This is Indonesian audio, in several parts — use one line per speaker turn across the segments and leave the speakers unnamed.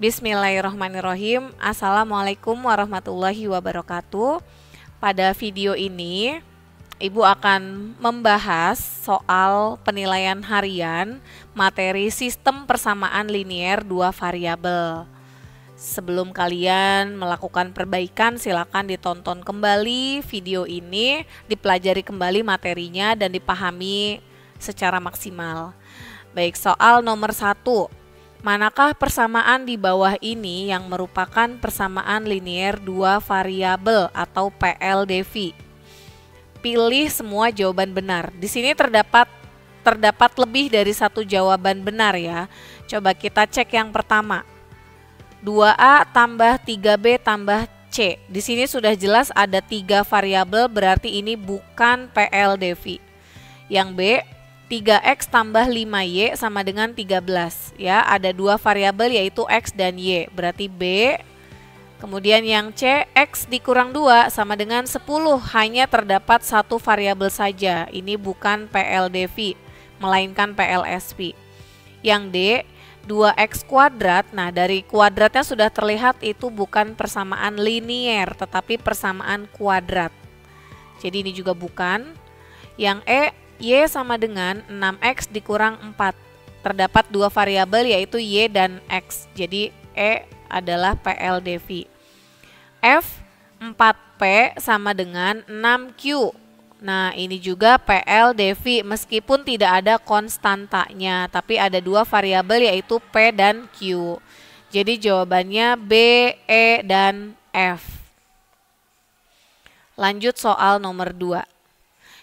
Bismillahirrahmanirrahim. Assalamualaikum warahmatullahi wabarakatuh. Pada video ini, Ibu akan membahas soal penilaian harian materi sistem persamaan linier dua variabel. Sebelum kalian melakukan perbaikan, silakan ditonton kembali video ini, dipelajari kembali materinya dan dipahami secara maksimal. Baik, soal nomor 1. Manakah persamaan di bawah ini yang merupakan persamaan linier dua variabel atau PLDV? Pilih semua jawaban benar. Di sini terdapat lebih dari satu jawaban benar ya. Coba kita cek yang pertama. 2A tambah 3B tambah C. Di sini sudah jelas ada 3 variabel, berarti ini bukan PLDV. Yang B, 3x tambah 5y sama dengan 13 ya, ada 2 variabel yaitu x dan y, berarti B. Kemudian yang C, x dikurang 2 sama dengan 10, hanya terdapat satu variabel saja, ini bukan PLDV melainkan PLSV. Yang D, 2x kuadrat, nah dari kuadratnya sudah terlihat itu bukan persamaan linier tetapi persamaan kuadrat, jadi ini juga bukan. Yang E, y sama dengan 6x dikurang 4. Terdapat 2 variabel yaitu y dan x. Jadi E adalah PLDV. F, 4p sama dengan 6q. Nah, ini juga PLDV meskipun tidak ada konstantanya, tapi ada 2 variabel yaitu p dan q. Jadi jawabannya B, E, dan F. Lanjut soal nomor 2.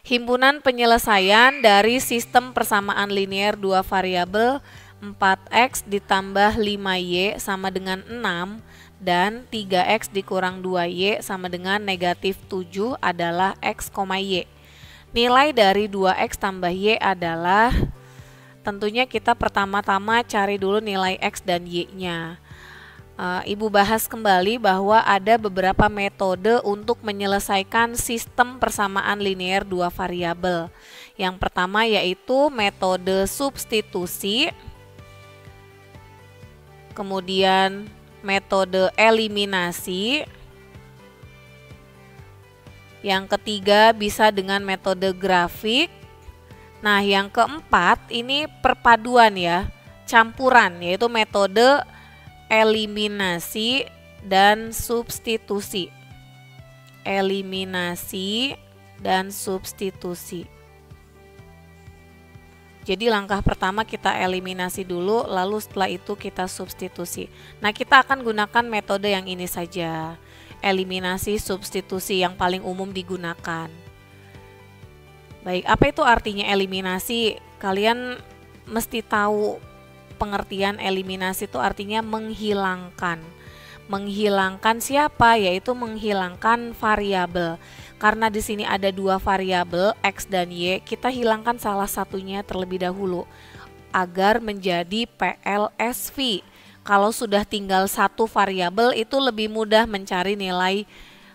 Himpunan penyelesaian dari sistem persamaan linier dua variabel 4x ditambah 5y sama dengan 6 dan 3x dikurang 2y sama dengan negatif 7 adalah x, y. Nilai dari 2x tambah y adalah, tentunya kita pertama-tama cari dulu nilai x dan y-nya. Ibu bahas kembali bahwa ada beberapa metode untuk menyelesaikan sistem persamaan linier dua variabel. Yang pertama yaitu metode substitusi, kemudian metode eliminasi, yang ketiga bisa dengan metode grafik. Nah, yang keempat ini perpaduan ya, campuran, yaitu metode eliminasi dan substitusi. Eliminasi dan substitusi. Jadi langkah pertama kita eliminasi dulu, lalu setelah itu kita substitusi. Nah, kita akan gunakan metode yang ini saja. Eliminasi substitusi yang paling umum digunakan. Baik, apa itu artinya eliminasi? Kalian mesti tahu pengertian eliminasi itu artinya menghilangkan. Menghilangkan siapa? Yaitu menghilangkan variabel. Karena di sini ada 2 variabel x dan y, kita hilangkan salah satunya terlebih dahulu agar menjadi PLSV. Kalau sudah tinggal satu variabel itu lebih mudah mencari nilai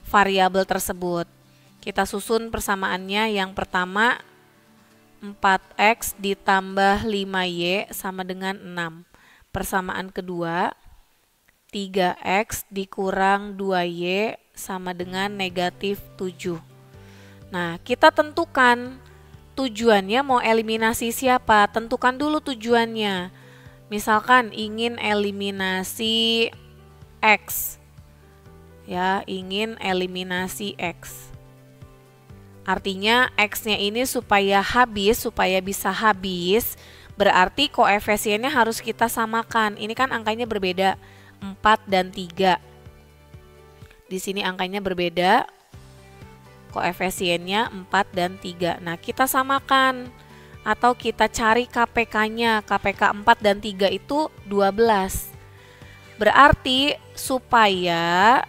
variabel tersebut. Kita susun persamaannya. Yang pertama 4x ditambah 5y sama dengan 6. Persamaan kedua 3x dikurang 2y sama dengan negatif 7. Nah, kita tentukan tujuannya mau eliminasi siapa. Tentukan dulu tujuannya. Misalkan ingin eliminasi x. Ya, ingin eliminasi x. Artinya x-nya ini supaya bisa habis, berarti koefisiennya harus kita samakan. Ini kan angkanya berbeda, 4 dan 3. Di sini angkanya berbeda, koefisiennya 4 dan 3. Nah, kita samakan atau kita cari KPK-nya. KPK 4 dan 3 itu 12. Berarti supaya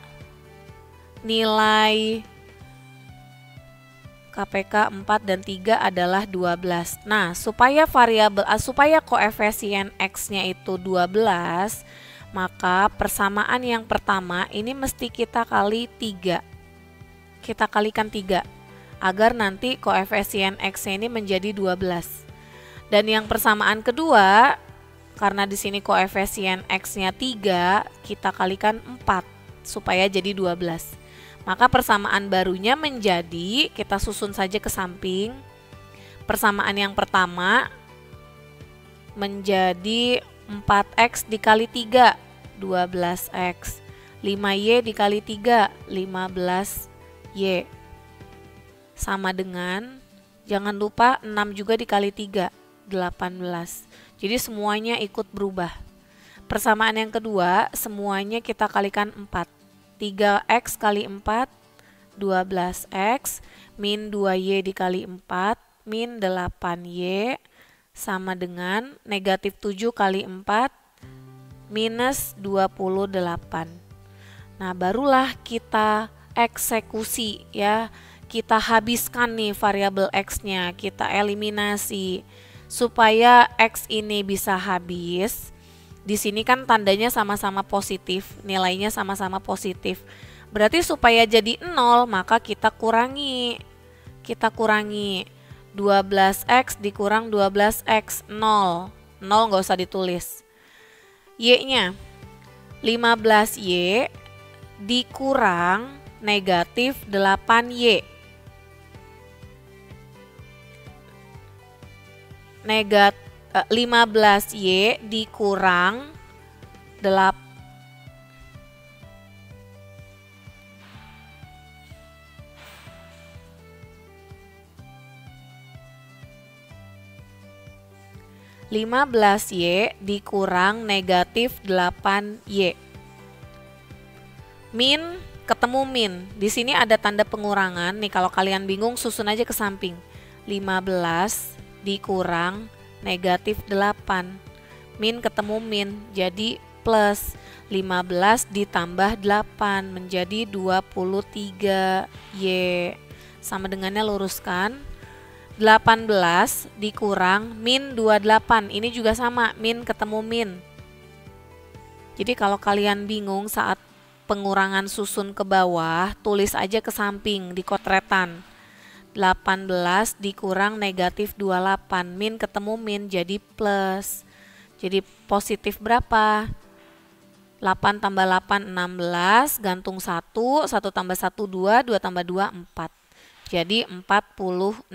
nilai KPK 4 dan 3 adalah 12. Nah, supaya koefisien X-nya itu 12, maka persamaan yang pertama ini mesti kita kali 3. Kita kalikan 3 agar nanti koefisien X-nya ini menjadi 12. Dan yang persamaan kedua, Karena di sini koefisien X-nya 3, kita kalikan 4 supaya jadi 12. Maka persamaan barunya menjadi, kita susun saja ke samping. Persamaan yang pertama menjadi 4X dikali 3, 12X. 5Y dikali 3, 15Y. Sama dengan, jangan lupa 6 juga dikali 3, 18. Jadi semuanya ikut berubah. Persamaan yang kedua, semuanya kita kalikan 4. 3X kali 4, 12X, min 2Y dikali 4, min 8Y, sama dengan negatif 7 kali 4, minus 28. Nah, barulah kita eksekusi ya. Kita habiskan nih variabel X-nya, kita eliminasi. Supaya X ini bisa habis, di sini kan tandanya sama-sama positif, nilainya sama-sama positif. Berarti supaya jadi 0, maka kita kurangi. Kita kurangi 12X dikurang 12X, 0. 0 nggak usah ditulis. Y-nya 15Y dikurang negatif 8Y. 15Y dikurang 15Y dikurang negatif 8Y. Min ketemu min. Di sini ada tanda pengurangan. Nih kalau kalian bingung susun aja ke samping. 15 dikurang negatif 8. Min ketemu min jadi plus. 15 ditambah 8 menjadi 23Y. Sama dengannya luruskan. 18 dikurang min 28. Ini juga sama, min ketemu min. Jadi kalau kalian bingung saat pengurangan susun ke bawah, tulis aja ke samping di kotretan. 18 dikurang negatif 28, min ketemu min jadi plus. Jadi positif berapa? 8 tambah 8, 16, gantung 1, 1 tambah 1, 2, 2 tambah 2, 4. Jadi 46.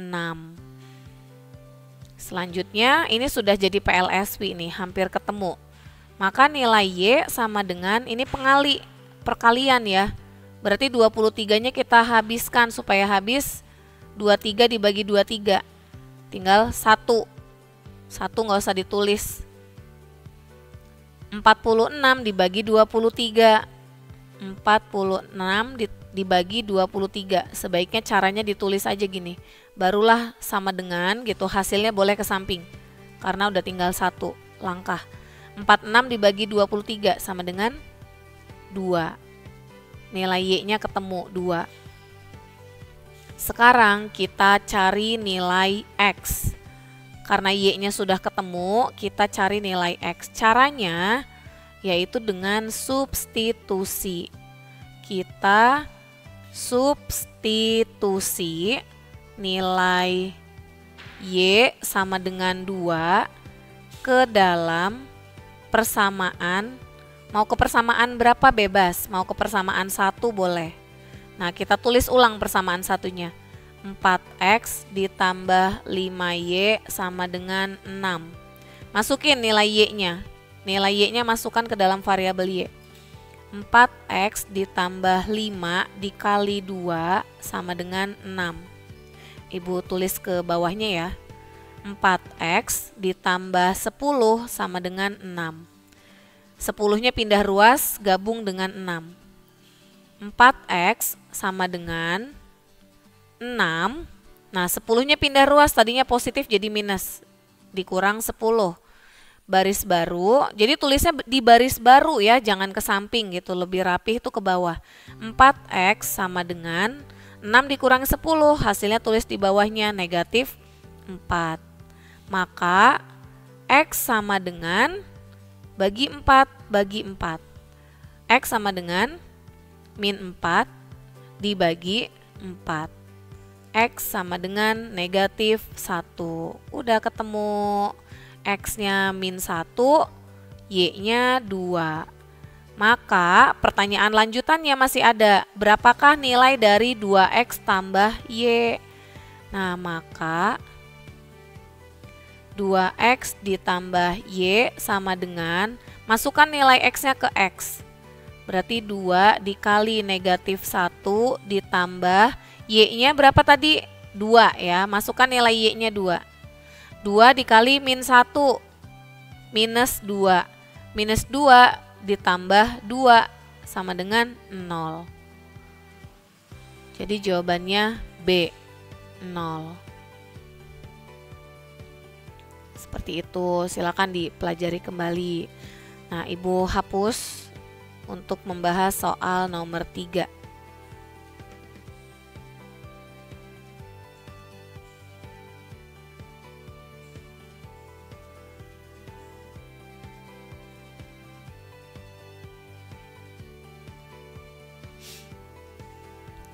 Selanjutnya ini sudah jadi PLSP nih, hampir ketemu. Maka nilai Y sama dengan, ini perkalian ya. Berarti 23-nya kita habiskan, supaya habis 23 dibagi 23. Tinggal 1. 1 nggak usah ditulis. 46 dibagi 23. 46 dibagi 23. Sebaiknya caranya ditulis aja gini. Barulah sama dengan gitu, hasilnya boleh ke samping. Karena udah tinggal 1 langkah. 46 dibagi 23 sama dengan 2. Nilai Y-nya ketemu 2. Sekarang kita cari nilai X. Karena Y-nya sudah ketemu, kita cari nilai X. Caranya yaitu dengan substitusi. Kita substitusi nilai Y sama dengan 2 ke dalam persamaan. Mau ke persamaan berapa bebas, mau ke persamaan 1 boleh. Nah, kita tulis ulang persamaan satunya. 4X ditambah 5Y sama dengan 6. Masukin nilai Y-nya. Nilai Y-nya masukkan ke dalam variabel Y. 4X ditambah 5 dikali 2 sama dengan 6. Ibu tulis ke bawahnya ya. 4X ditambah 10 sama dengan 6. 10-nya pindah ruas, gabung dengan 6. 4X sama dengan 6. Nah, 10-nya pindah ruas, tadinya positif jadi minus. Dikurang 10. Baris baru, jadi tulisnya di baris baru ya, jangan ke samping gitu, lebih rapih itu ke bawah. 4X sama dengan 6 dikurangi 10, hasilnya tulis di bawahnya negatif 4. Maka X sama dengan bagi 4 bagi 4. X sama dengan min 4 dibagi 4. X sama dengan negatif 1. Udah ketemu. X-nya min 1, Y-nya 2. Maka pertanyaan lanjutannya masih ada, berapakah nilai dari 2X tambah Y? Nah, maka 2X ditambah Y sama dengan, masukkan nilai X-nya ke X. Berarti 2 dikali negatif 1 ditambah Y-nya berapa tadi? 2 ya, masukkan nilai Y-nya 2. 2 dikali min 1, minus 2. Minus 2 ditambah 2 sama dengan 0. Jadi jawabannya B, 0. Seperti itu, silakan dipelajari kembali. Nah, Ibu hapus untuk membahas soal nomor 3.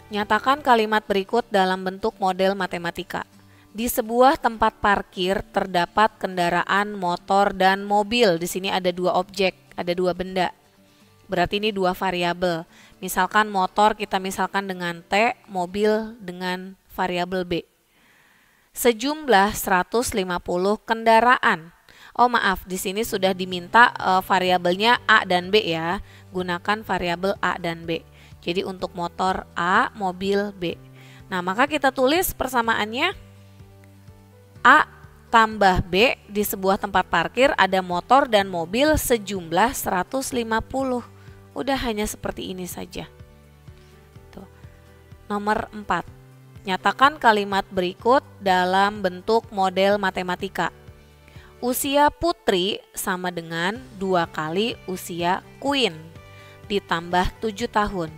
Nyatakan kalimat berikut dalam bentuk model matematika. Di sebuah tempat parkir terdapat kendaraan motor dan mobil. Di sini ada 2 objek, ada 2 benda. Berarti ini 2 variabel. Misalkan motor kita misalkan dengan T, mobil dengan variabel B. Sejumlah 150 kendaraan. Oh maaf, di sini sudah diminta variabelnya A dan B ya. Gunakan variabel A dan B. Jadi untuk motor A, mobil B. Nah, maka kita tulis persamaannya A tambah B. Di sebuah tempat parkir ada motor dan mobil sejumlah 150. Udah hanya seperti ini saja. Tuh. Nomor 4. Nyatakan kalimat berikut dalam bentuk model matematika. Usia Putri sama dengan 2 kali usia Queen ditambah 7 tahun.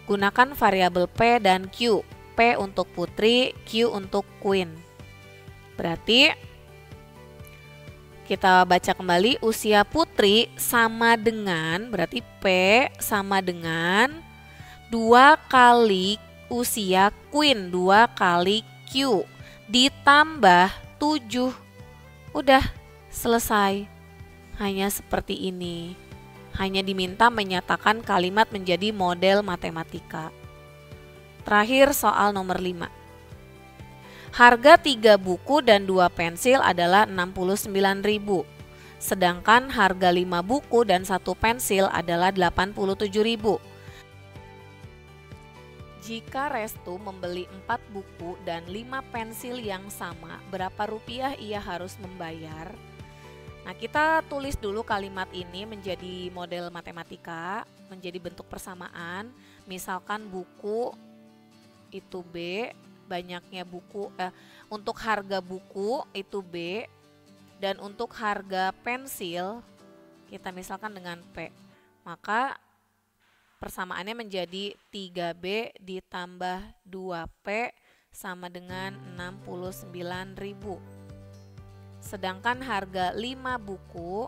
Gunakan variabel P dan Q. P untuk Putri, Q untuk Queen. Berarti kita baca kembali, usia Putri sama dengan, berarti P sama dengan 2 kali usia Queen, 2 kali Q ditambah 7. Udah selesai. Hanya seperti ini. Hanya diminta menyatakan kalimat menjadi model matematika. Terakhir soal nomor 5. Harga 3 buku dan 2 pensil adalah 69.000. Sedangkan harga 5 buku dan 1 pensil adalah 87.000. Jika Restu membeli 4 buku dan 5 pensil yang sama, berapa rupiah ia harus membayar? Nah, kita tulis dulu kalimat ini menjadi model matematika, menjadi bentuk persamaan. Misalkan buku itu B, banyaknya buku, untuk harga buku itu B, dan untuk harga pensil kita misalkan dengan P. Maka persamaannya menjadi 3B ditambah 2P sama dengan 69.000. Sedangkan harga 5 buku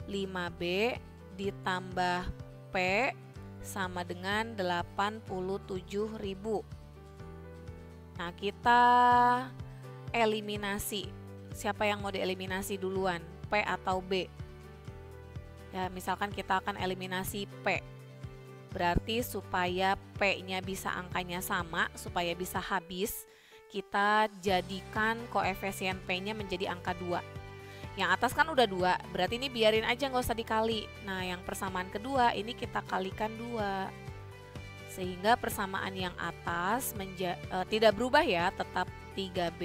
5B ditambah P sama dengan 87.000. Nah, kita eliminasi. Siapa yang mau dieliminasi duluan? P atau B? Ya, misalkan kita akan eliminasi P. Berarti supaya P-nya bisa angkanya sama, supaya bisa habis, kita jadikan koefisien P-nya menjadi angka 2. Yang atas kan udah 2, berarti ini biarin aja nggak usah dikali. Nah, yang persamaan kedua ini kita kalikan 2. Sehingga persamaan yang atas tidak berubah ya, tetap 3B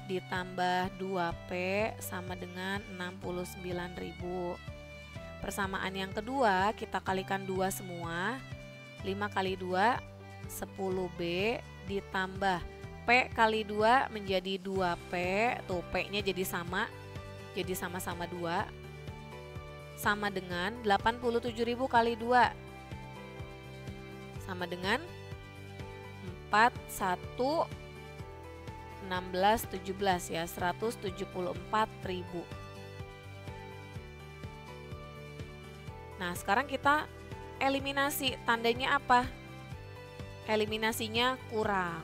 ditambah 2P sama dengan 69.000. Persamaan yang kedua kita kalikan 2 semua. 5 kali 2 10B ditambah P kali 2 menjadi 2P, tuh P-nya jadi sama, jadi sama-sama 2, sama dengan 87.000 kali 2, sama dengan 4, 1, 16, 17 ya, 174.000. Nah, sekarang kita eliminasi, tandanya apa? Eliminasinya kurang.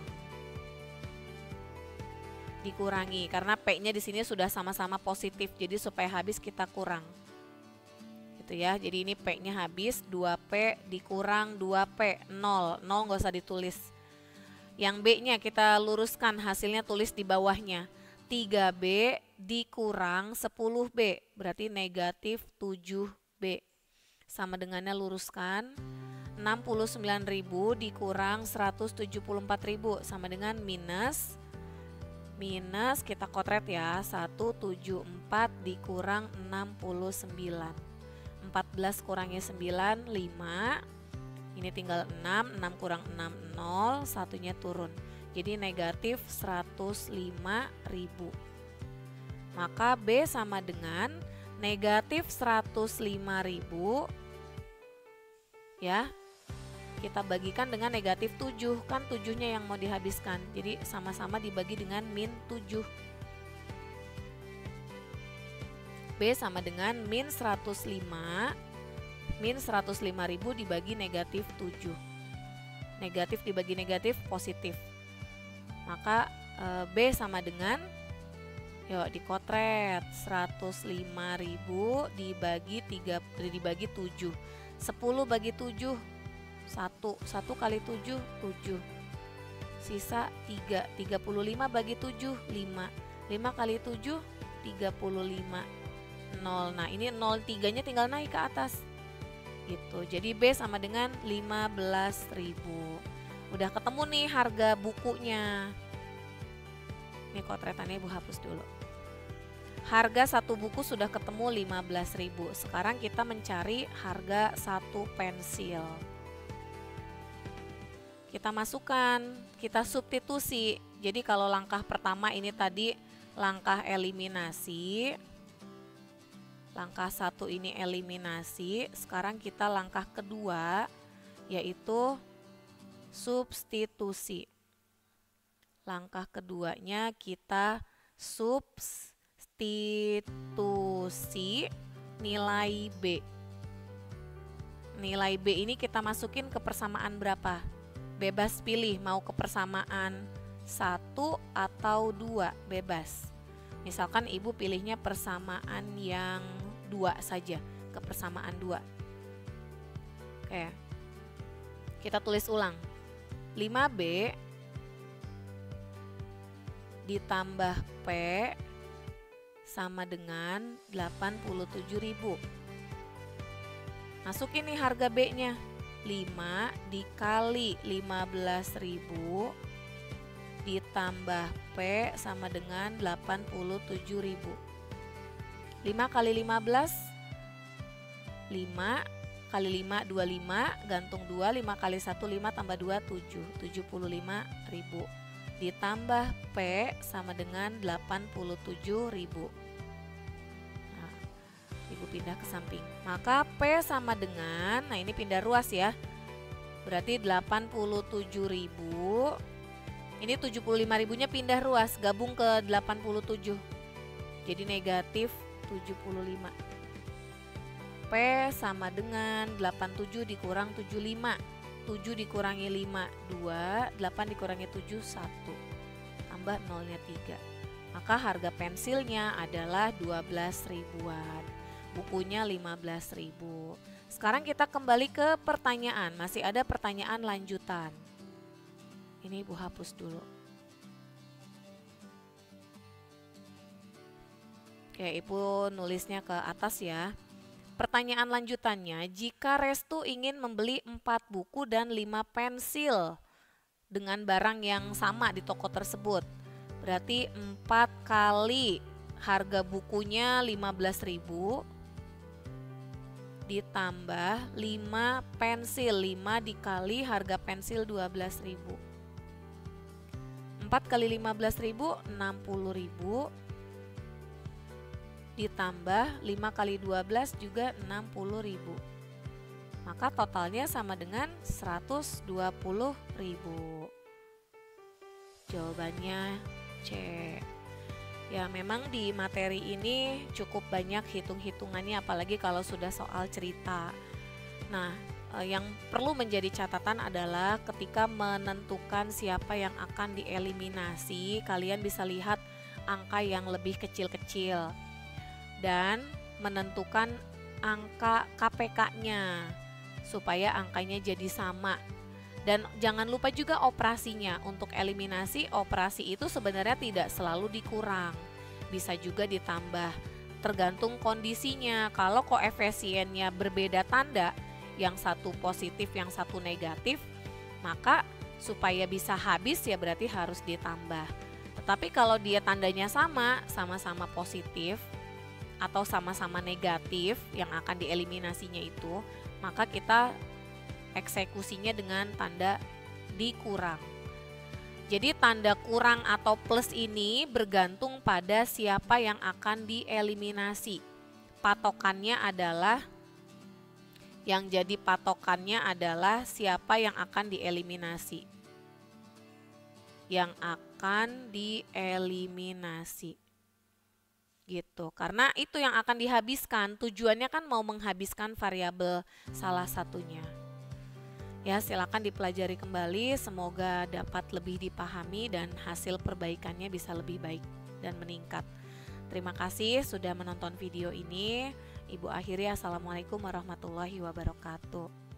dikurangi karena P-nya di sini sudah sama-sama positif. Jadi supaya habis kita kurang. Gitu ya. Jadi ini P-nya habis, 2P dikurang 2P, 0. 0 nggak usah ditulis. Yang B-nya kita luruskan, hasilnya tulis di bawahnya. 3B dikurang 10B, berarti negatif 7B. Sama dengannya luruskan. 69.000 dikurang 174.000 sama dengan minus kita kotret ya, 174 dikurang 69. 14 kurangi 9, 5. Ini tinggal 6, 6 kurang 6, 0, satunya turun. Jadi negatif 105.000. Maka B sama dengan negatif 105.000 ya. Kita bagikan dengan negatif 7, kan 7-nya yang mau dihabiskan. Jadi sama-sama dibagi dengan min 7. B sama dengan min 105. Min 105.000 dibagi negatif 7. Negatif dibagi negatif positif. Maka B sama dengan, yuk dikotret, 105.000 dibagi 7. 10 bagi 7, 1 kali 7, 7. Sisa 3, 35 bagi 7, 5. 5 kali 7, 35. 0. Nah ini 0,3-nya tinggal naik ke atas. Gitu. Jadi B sama dengan 15.000. Udah ketemu nih harga bukunya. Ini kotretannya Ibu hapus dulu. Harga satu buku sudah ketemu 15.000. Sekarang kita mencari harga satu pensil. Kita masukkan, kita substitusi. Jadi kalau langkah pertama ini tadi langkah eliminasi. Langkah 1 ini eliminasi. Sekarang kita langkah kedua yaitu substitusi. Langkah keduanya kita substitusi nilai B. Nilai B ini kita masukin ke persamaan berapa? Bebas pilih mau ke persamaan 1 atau 2, bebas. Misalkan Ibu pilihnya persamaan yang 2 saja, ke persamaan 2. Oke. Kita tulis ulang. 5B ditambah P sama dengan 87.000. Masukin nih harga B-nya. 5 dikali 15.000 ditambah P sama dengan 87.000. 5 kali 15, 5 kali 5, 25, gantung 2, 5 kali 1, 5 tambah 2, 7, 75.000. Ditambah P sama dengan 87.000. Nah, Ibu pindah ke samping. Maka P sama dengan, nah ini pindah ruas ya, berarti 87.000. Ini 75.000-nya pindah ruas, gabung ke 87. Jadi negatif 75. P sama dengan 87 dikurang 75. 7 dikurangi 5, 2. 8 dikurangi 7, 1. Tambah nolnya 3. Maka harga pensilnya adalah 12.000-an. Bukunya 15.000. Sekarang kita kembali ke pertanyaan. Masih ada pertanyaan lanjutan. Ini Ibu hapus dulu. Oke, Ibu nulisnya ke atas ya. Pertanyaan lanjutannya, jika Restu ingin membeli 4 buku dan 5 pensil dengan barang yang sama di toko tersebut, berarti 4 kali harga bukunya 15.000 ditambah 5 pensil, 5 dikali harga pensil 12.000. 4 kali 15.000, 60.000. Ditambah 5 kali 12 juga 60.000. Maka totalnya sama dengan 120.000. Jawabannya C. Ya memang di materi ini cukup banyak hitung-hitungannya, apalagi kalau sudah soal cerita. Nah, yang perlu menjadi catatan adalah ketika menentukan siapa yang akan dieliminasi, kalian bisa lihat angka yang lebih kecil-kecil dan menentukan angka KPK-nya supaya angkanya jadi sama. Dan jangan lupa juga operasinya. Untuk eliminasi, operasi itu sebenarnya tidak selalu dikurang, bisa juga ditambah, tergantung kondisinya. Kalau koefisiennya berbeda tanda, yang satu positif, yang satu negatif, maka supaya bisa habis ya berarti harus ditambah. Tetapi kalau dia tandanya sama, sama-sama positif atau sama-sama negatif yang akan dieliminasinya itu, maka kita eksekusinya dengan tanda dikurang. Jadi tanda kurang atau plus ini bergantung pada siapa yang akan dieliminasi. Patokannya adalah siapa yang akan dieliminasi. Yang akan dieliminasi. Gitu. Karena itu yang akan dihabiskan, tujuannya kan mau menghabiskan variabel salah satunya. Ya, silakan dipelajari kembali, semoga dapat lebih dipahami dan hasil perbaikannya bisa lebih baik dan meningkat. Terima kasih sudah menonton video ini. Ibu akhiri, assalamualaikum warahmatullahi wabarakatuh.